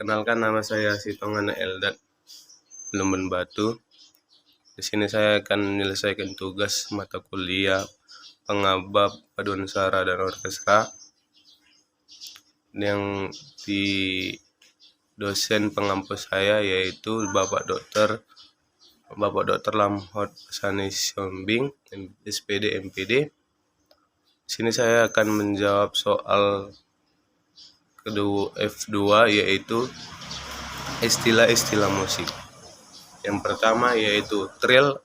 Perkenalkan, nama saya Sitongan Eldad Lumban Batu. Di sini saya akan menyelesaikan tugas mata kuliah Pengabab Paduan Suara dan Orkestra yang di dosen pengampus saya yaitu Bapak Dr. Lamhot Sani Siombing, SPD MPD. Di sini saya akan menjawab soal kedua F2 yaitu istilah-istilah musik. Yang pertama yaitu trill,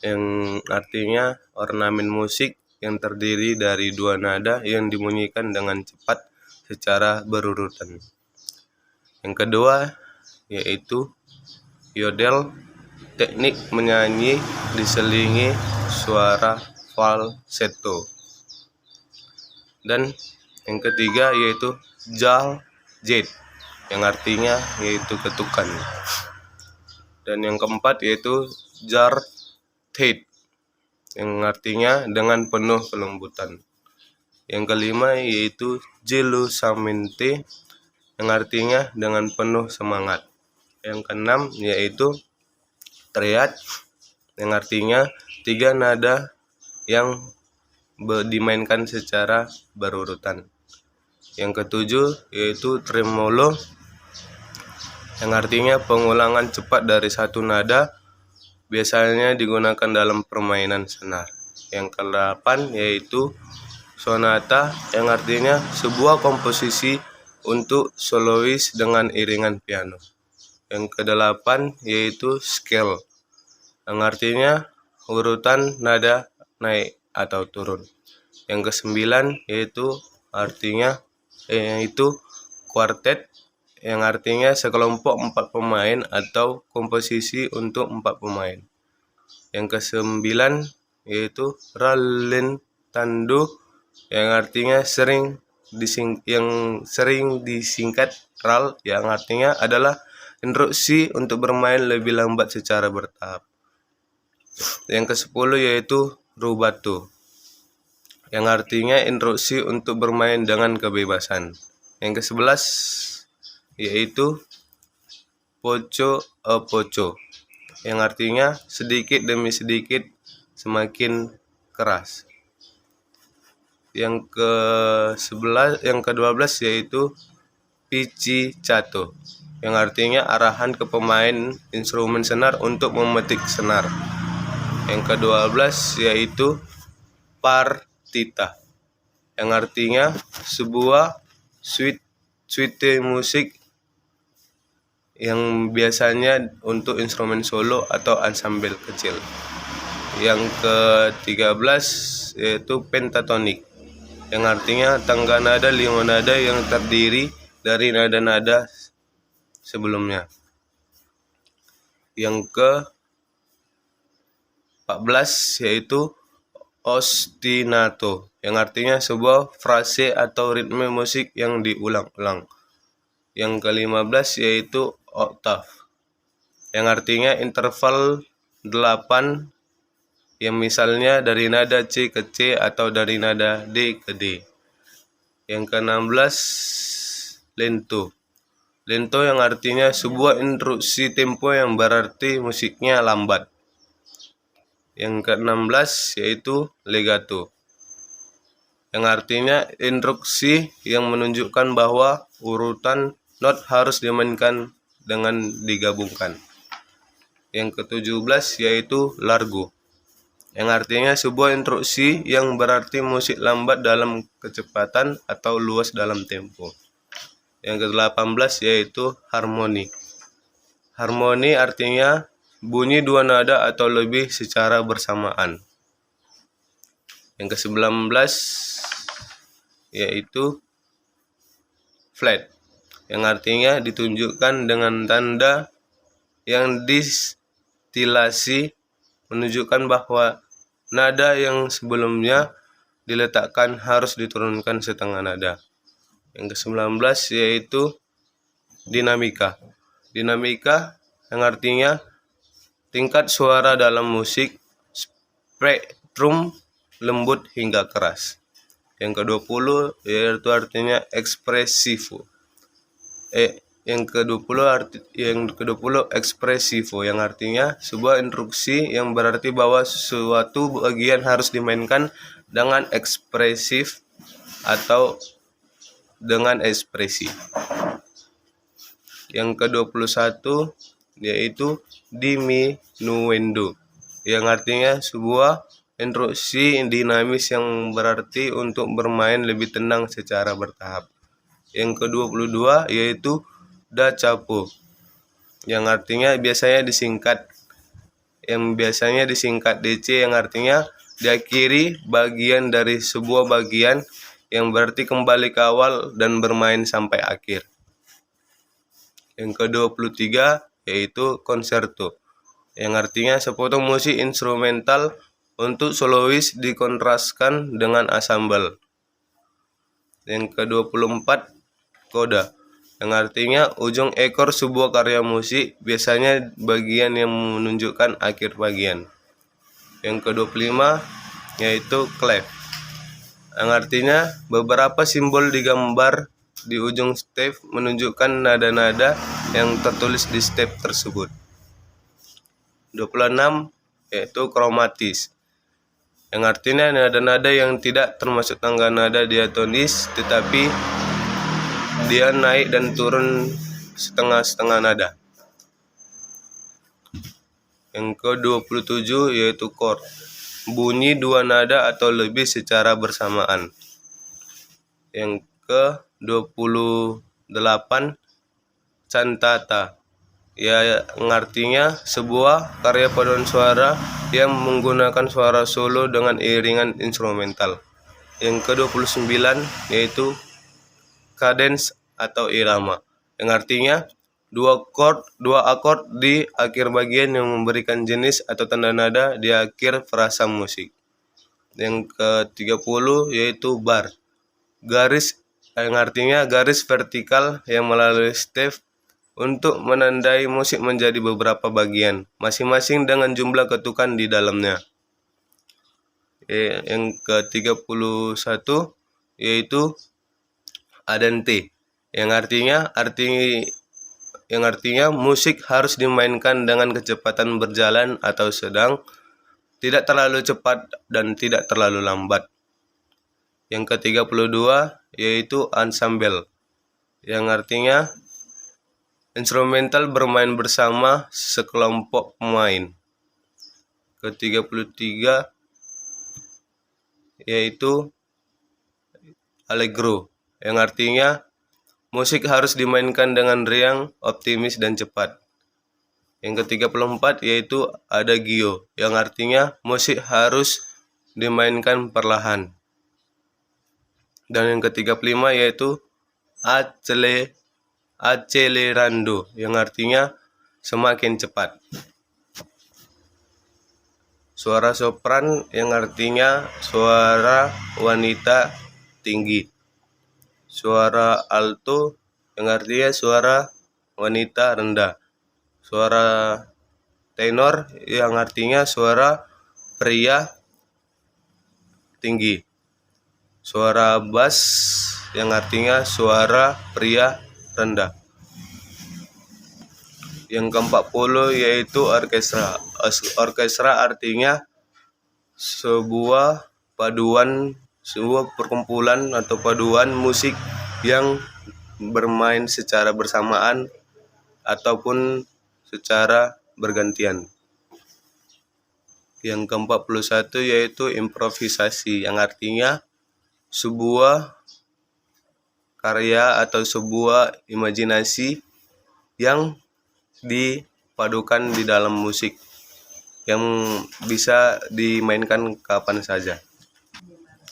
yang artinya ornamen musik yang terdiri dari dua nada yang dibunyikan dengan cepat secara berurutan. Yang kedua yaitu yodel, teknik menyanyi diselingi suara falsetto. Dan yang ketiga yaitu jet, yang artinya yaitu ketukan. Dan yang keempat yaitu tet, yang artinya dengan penuh kelembutan. Yang kelima yaitu jelusamente, yang artinya dengan penuh semangat. Yang keenam yaitu triad, yang artinya tiga nada yang dimainkan secara berurutan. Yang ketujuh yaitu tremolo, yang artinya pengulangan cepat dari satu nada, biasanya digunakan dalam permainan senar. Yang kedelapan yaitu sonata, yang artinya sebuah komposisi untuk solois dengan iringan piano. Yang kedelapan yaitu scale, yang artinya urutan nada naik atau turun. Yang kesembilan yaitu quartet, yang artinya sekelompok 4 pemain atau komposisi untuk 4 pemain. Yang kesembilan yaitu rallentando, yang artinya sering disingkat ral, yang artinya adalah instruksi untuk bermain lebih lambat secara bertahap. Yang ke-10 yaitu rubato, yang artinya instruksi untuk bermain dengan kebebasan. Yang ke-11 yaitu poco a poco, yang artinya sedikit demi sedikit semakin keras. Yang ke-12 yaitu pizzicato, yang artinya arahan ke pemain instrumen senar untuk memetik senar. Yang ke-12 yaitu partita, yang artinya sebuah suite musik yang biasanya untuk instrumen solo atau ensemble kecil. Yang ke-13 yaitu pentatonik, yang artinya tangga nada 5 nada yang terdiri dari nada-nada sebelumnya. Yang ke-14 yaitu ostinato, yang artinya sebuah frase atau ritme musik yang diulang-ulang. Yang ke-15 yaitu oktav, yang artinya interval 8, yang misalnya dari nada C ke C atau dari nada D ke D. Yang ke-16 lento, yang artinya sebuah instruksi tempo yang berarti musiknya lambat. Yang ke-16 yaitu legato, yang artinya instruksi yang menunjukkan bahwa urutan not harus dimainkan dengan digabungkan. Yang ke-17 yaitu largo, yang artinya sebuah instruksi yang berarti musik lambat dalam kecepatan atau luas dalam tempo. Yang ke-18 yaitu harmoni. Harmoni artinya bunyi dua nada atau lebih secara bersamaan. Yang ke-19 yaitu flat, yang artinya ditunjukkan dengan tanda yang distilasi, menunjukkan bahwa nada yang sebelumnya diletakkan harus diturunkan setengah nada. Yang ke-19 yaitu dinamika. Dinamika yang artinya tingkat suara dalam musik, spektrum lembut hingga keras. Yang ke-20 yaitu artinya ekspresivo, Yang ke-20 ekspresivo, yang artinya sebuah instruksi yang berarti bahwa suatu bagian harus dimainkan dengan ekspresif atau dengan ekspresi. Yang ke-21 yaitu diminuendo, yang artinya sebuah instruksi dinamis yang berarti untuk bermain lebih tenang secara bertahap. Yang ke-22 yaitu da capo, yang artinya biasanya disingkat DC, yang artinya diakhiri bagian dari sebuah bagian yang berarti kembali ke awal dan bermain sampai akhir. Yang ke-23 yaitu konserto, yang artinya sepotong musik instrumental untuk solois dikontraskan dengan ansambel. Yang ke-24 koda, yang artinya ujung ekor sebuah karya musik, biasanya bagian yang menunjukkan akhir bagian. Yang ke-25 yaitu clef, yang artinya beberapa simbol digambar di ujung step menunjukkan nada-nada yang tertulis di step tersebut. 26 yaitu kromatis, yang artinya nada-nada yang tidak termasuk tangga nada diatonis, tetapi dia naik dan turun setengah-setengah nada. Yang ke-27 yaitu chord, bunyi dua nada atau lebih secara bersamaan. Yang ke-28 cantata, yang artinya sebuah karya paduan suara yang menggunakan suara solo dengan iringan instrumental. Yang ke-29 yaitu cadence atau irama, yang artinya dua akord di akhir bagian yang memberikan jenis atau tanda nada di akhir frasa musik. Yang ke-30 yaitu bar, garis, yang artinya garis vertikal yang melalui step untuk menandai musik menjadi beberapa bagian, masing-masing dengan jumlah ketukan di dalamnya. Yang ke-31 yaitu andante, yang artinya musik harus dimainkan dengan kecepatan berjalan atau sedang, tidak terlalu cepat dan tidak terlalu lambat. Yang ke-32 yaitu ensemble, yang artinya instrumental bermain bersama sekelompok pemain. Ke-33 yaitu allegro, yang artinya musik harus dimainkan dengan riang, optimis, dan cepat. Yang ke-34 yaitu adagio, yang artinya musik harus dimainkan perlahan. Dan yang ke-35 yaitu accelerando, yang artinya semakin cepat. Suara sopran, yang artinya suara wanita tinggi. Suara alto, yang artinya suara wanita rendah. Suara tenor, yang artinya suara pria tinggi. Suara bass, yang artinya suara pria rendah. Yang ke-40 yaitu orkestra. Orkestra artinya sebuah perkumpulan atau paduan musik yang bermain secara bersamaan ataupun secara bergantian. Yang ke-41 yaitu improvisasi, yang artinya sebuah karya atau sebuah imajinasi yang dipadukan di dalam musik yang bisa dimainkan kapan saja.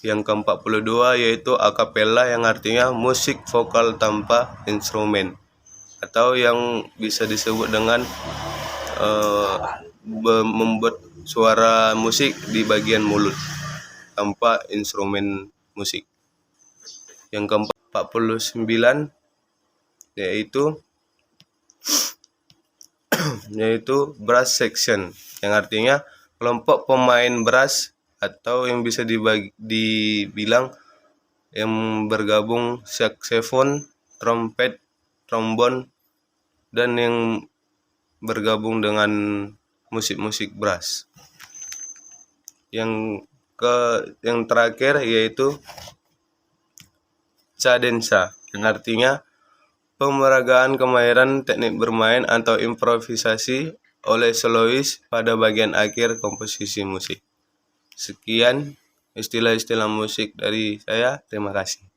Yang ke-42 yaitu akapela, yang artinya musik vokal tanpa instrumen, atau yang bisa disebut dengan membuat suara musik di bagian mulut tanpa instrumen musik. Yang ke-49 yaitu brass section, yang artinya kelompok pemain brass, atau yang bisa dibilang yang bergabung saksofon, trompet, trombon, dan yang bergabung dengan musik-musik brass. Yang terakhir yaitu cadenza, yang artinya pemeragaan kemahiran teknik bermain atau improvisasi oleh solois pada bagian akhir komposisi musik. Sekian istilah-istilah musik dari saya. Terima kasih.